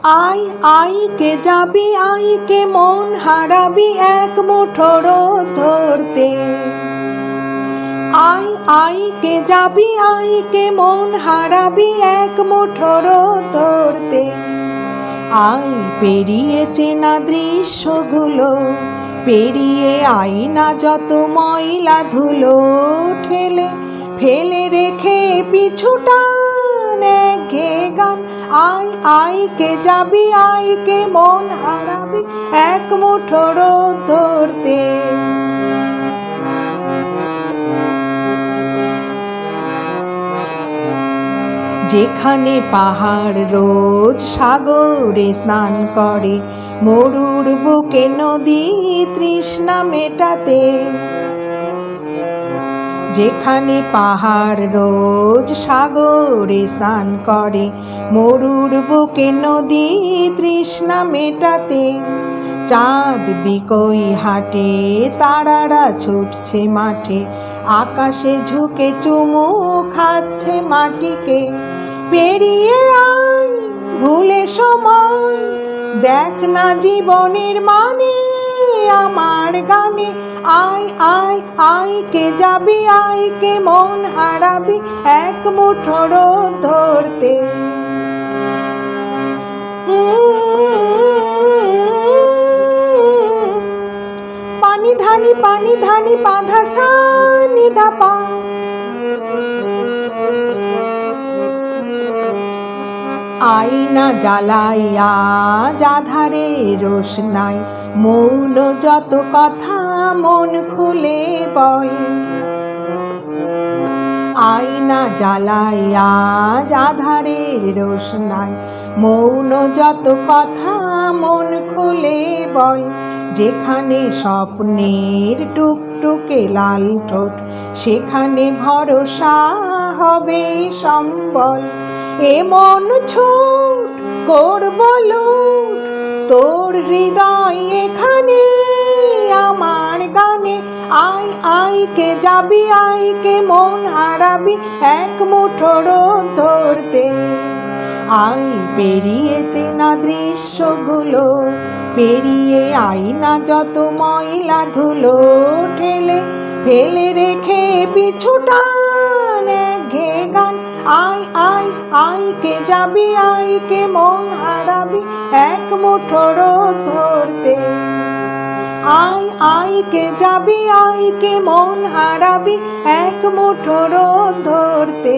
আয় আয় কে যাবি, আয় কে মন হারাবি এক মুঠো রোদ ধরতে। আয় আয় কে যাবি, আয় কে মন হারাবি এক মুঠো রোদ ধরতে। আয় পেরিয়ে চেনা দৃশ্যগুলো, পেরিয়ে আয় না যত ময়লা ধুলো, ঠেলে ফেলে রেখে পিছুটা ঘে গান। আয় আয় কে যাবি, আয় কে মন হারাবি এক মুঠো রোদ ধরতে। যেখানে পাহাড় রোজ সাগরে স্নান করে, মরুর বুকে নদী তৃষ্ণা মেটাতে। যেখানে পাহাড় রোজ সাগরে স্নান করে, মরুর বুকে নদী তৃষ্ণা মেটাতে। চাঁদ বিকই হাটে, তারারা ছুটছে মাঠে, আকাশে ঝুঁকে চুমু খাচ্ছে মাটিকে। পেরিয়ে আয় ভুলে সময়, দেখ না জীবনের মানে আমার গানে। আয় আয় আয় কে যাবি, আয় কে মন হারাবি এক মুঠো রোদ ধরতে। পানি ধানি পাধা সা নিধা পা। আয়না জ্বালাইয়া যাধারে রোশনাই, মৌন যত কথা মন খুলে বল। আয়না জ্বালাইয়া যাধারে রোশনাই, মৌন যত কথা মন খুলে বল। যেখানে স্বপ্নের টুকটুকে লাল ঠোঁট, সেখানে ভরসা হবে সম্বল। এমন ছুট করব লুট, তোর হৃদয় এখানে আমার গানে। আয় আয় কে যাবি, আয় কে মন হারাবি এক মুঠো রোদ ধরতে। আয় পেরিয়ে চেনা দৃশ্যগুলো, পেরিয়ে আয় না যত ময়লা ধুলো, ঠেলে ফেলে রেখে পিছুটা ঘে গান। আয় আয় আয় কে যাবি, আয় কে মন হারাবি এক মুঠো রোদ ধরতে। আয় আয় কে যাবি, আয় কে মন হারাবি এক মুঠো রোদ ধরতে।